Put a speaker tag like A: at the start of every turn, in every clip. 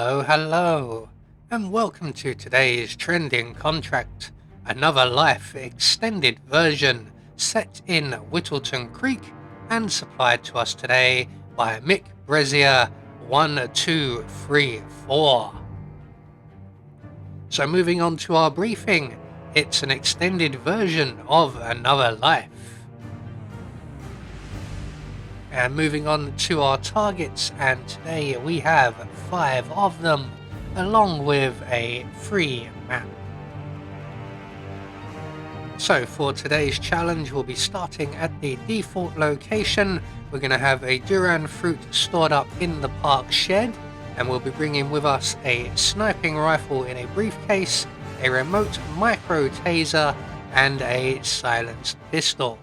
A: Hello, and welcome to today's trending contract, another life extended version set in Whittleton Creek and supplied to us today by Mick Brezier 1234. So moving on to our briefing, it's an extended version of Another Life. And moving on to our targets, and today we have 5 of them, along with a free map. So for today's challenge, we'll be starting at the default location. We're going to have a Duran fruit stored up in the park shed, and we'll be bringing with us a sniping rifle in a briefcase, a remote micro taser, and a silenced pistol.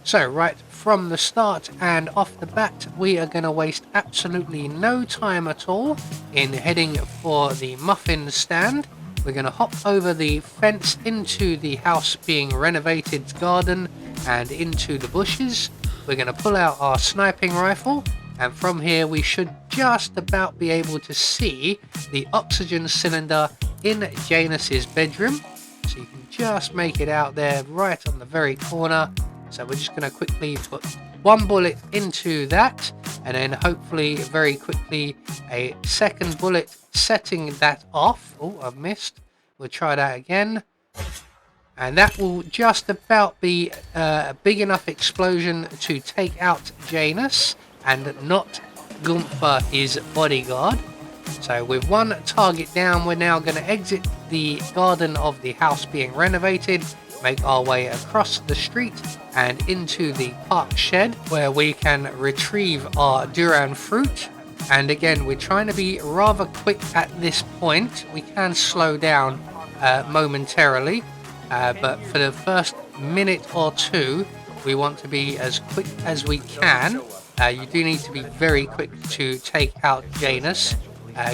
A: So right from the start and off the bat, we are going to waste absolutely no time at all in heading for the muffin stand. We're going to hop over the fence into the house being renovated garden and into the bushes. We're going to pull out our sniping rifle, and from here we should just about be able to see the oxygen cylinder in Janus's bedroom. So you can just make it out there right on the very corner. So we're just going to quickly put one bullet into that, and then hopefully very quickly a second bullet setting that off. Oh, I've missed. We'll try that again. And that will just about be a big enough explosion to take out Janus and not Gunther, his bodyguard. So with one target down, we're now going to exit the garden of the house being renovated, make our way across the street and into the park shed, where we can retrieve our Duran fruit. And again, we're trying to be rather quick at this point. We can slow down momentarily, but for the first minute or two we want to be as quick as we can. You do need to be very quick to take out Janus,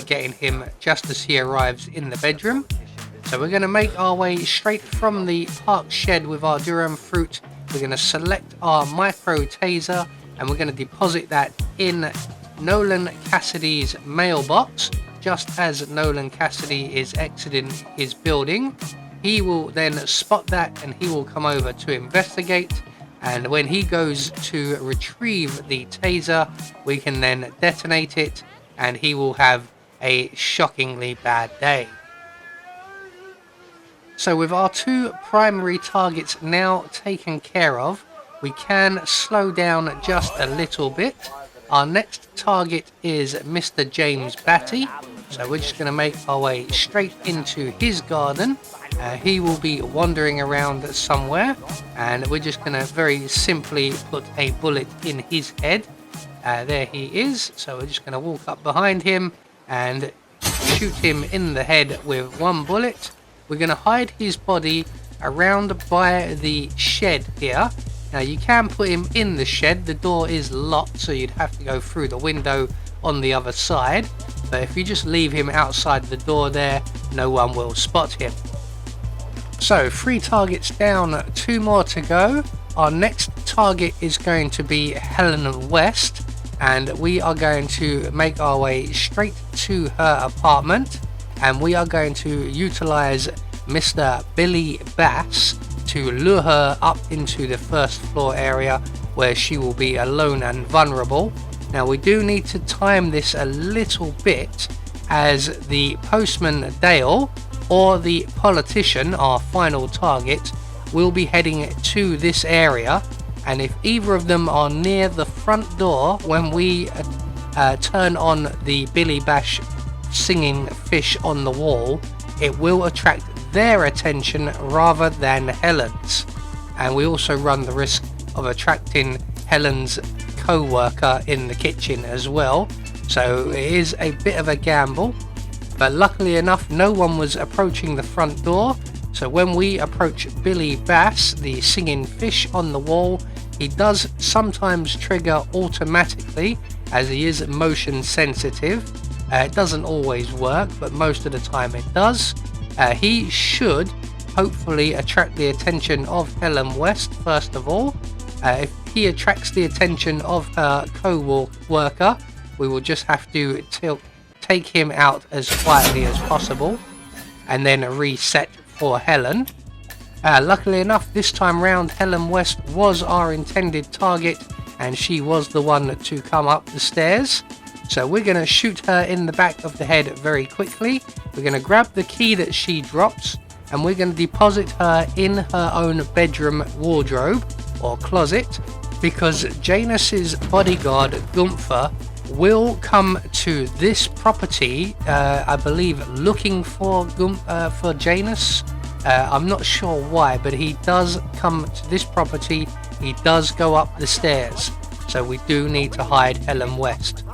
A: getting him just as he arrives in the bedroom. So we're going to make our way straight from the park shed with our Duran fruit. We're going to select our micro taser, and we're going to deposit that in Nolan Cassidy's mailbox just as Nolan Cassidy is exiting his building. He will then spot that and he will come over to investigate, and when he goes to retrieve the taser, we can then detonate it and he will have a shockingly bad day. So with our 2 primary targets now taken care of, we can slow down just a little bit. Our next target is Mr. James Batty, so we're just going to make our way straight into his garden. He will be wandering around somewhere, and we're just going to very simply put a bullet in his head. There he is, so we're just going to walk up behind him and shoot him in the head with 1 bullet. We're going to hide his body around by the shed here. Now you can put him in the shed, the door is locked, so you'd have to go through the window on the other side. But if you just leave him outside the door there, no one will spot him. So 3 targets down, 2 more to go. Our next target is going to be Helen West, and we are going to make our way straight to her apartment. And we are going to utilize Mr. Billy Bass to lure her up into the first floor area where she will be alone and vulnerable. Now we do need to time this a little bit, as the postman Dale or the politician, our final target, will be heading to this area, and if either of them are near the front door when we turn on the Billy Bash singing fish on the wall, it will attract their attention rather than Helen's, and we also run the risk of attracting Helen's co-worker in the kitchen as well. So it is a bit of a gamble, but luckily enough no one was approaching the front door. So when we approach Billy Bass, the singing fish on the wall, he does sometimes trigger automatically as he is motion sensitive. It doesn't always work, but most of the time it does. He should hopefully attract the attention of Helen West first of all. If he attracts the attention of her co-worker, we will just have to take him out as quietly as possible and then reset for Helen. Luckily enough, this time round Helen West was our intended target and she was the one to come up the stairs. So we're going to shoot her in the back of the head very quickly. We're going to grab the key that she drops and we're going to deposit her in her own bedroom wardrobe or closet, because Janus's bodyguard Gunther will come to this property, I believe looking for Janus. I'm not sure why, but he does come to this property. He does go up the stairs, so we do need to hide Helen West.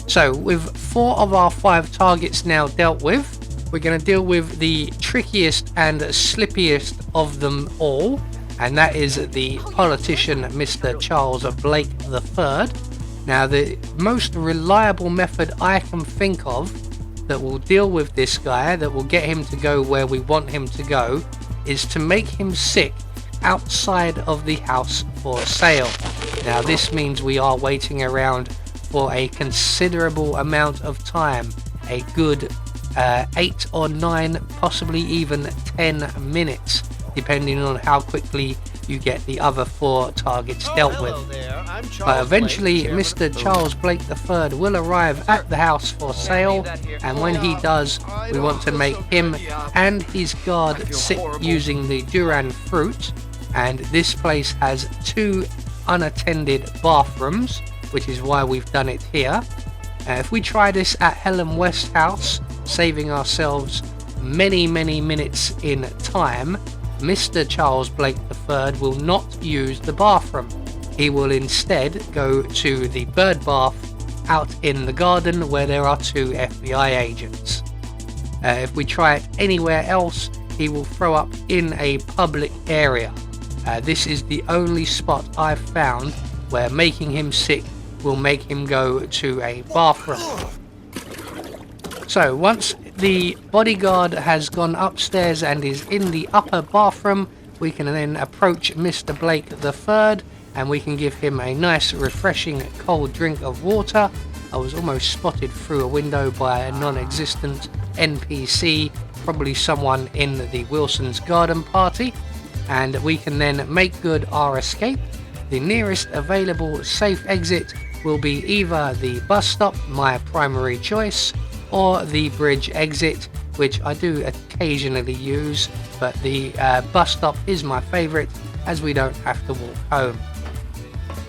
A: So with 4 of our 5 targets now dealt with, we're going to deal with the trickiest and slippiest of them all, and that is the politician Mr. Charles Blake III. Now the most reliable method I can think of that will deal with this guy, that will get him to go where we want him to go, is to make him sick outside of the house for sale. Now this means we are waiting around for a considerable amount of time, a good 8 or 9, possibly even 10 minutes, depending on how quickly you get the other 4 targets dealt with. But eventually Mr. Charles Blake III will arrive at the house for sale, and when he does, we want to make him and his guard sick using the Duran fruit. And this place has 2 unattended bathrooms, which is why we've done it here. If we try this at Helen West house, saving ourselves many minutes in time, Mr. Charles Blake III will not use the bathroom. He will instead go to the bird bath out in the garden where there are 2 FBI agents. If we try it anywhere else, he will throw up in a public area. This is the only spot I've found where making him sick will make him go to a bathroom. So once the bodyguard has gone upstairs and is in the upper bathroom, we can then approach Mr. Blake III and we can give him a nice refreshing cold drink of water. I was almost spotted through a window by a non-existent NPC, probably someone in the Wilson's garden party, and we can then make good our escape. The nearest available safe exit will be either the bus stop, my primary choice, or the bridge exit, which I do occasionally use, but the bus stop is my favourite as we don't have to walk home.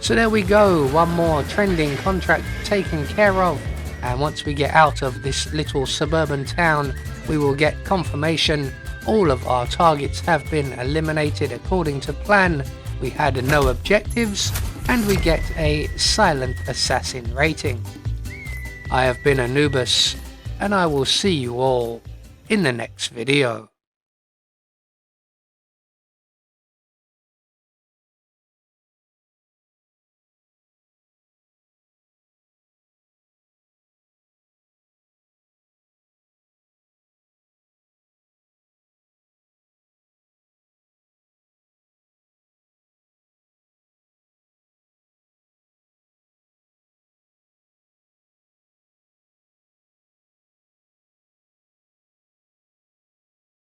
A: So there we go, one more trending contract taken care of, and once we get out of this little suburban town, we will get confirmation all of our targets have been eliminated according to plan. We had no objectives, and we get a silent assassin rating. I have been Anubis, and I will see you all in the next video.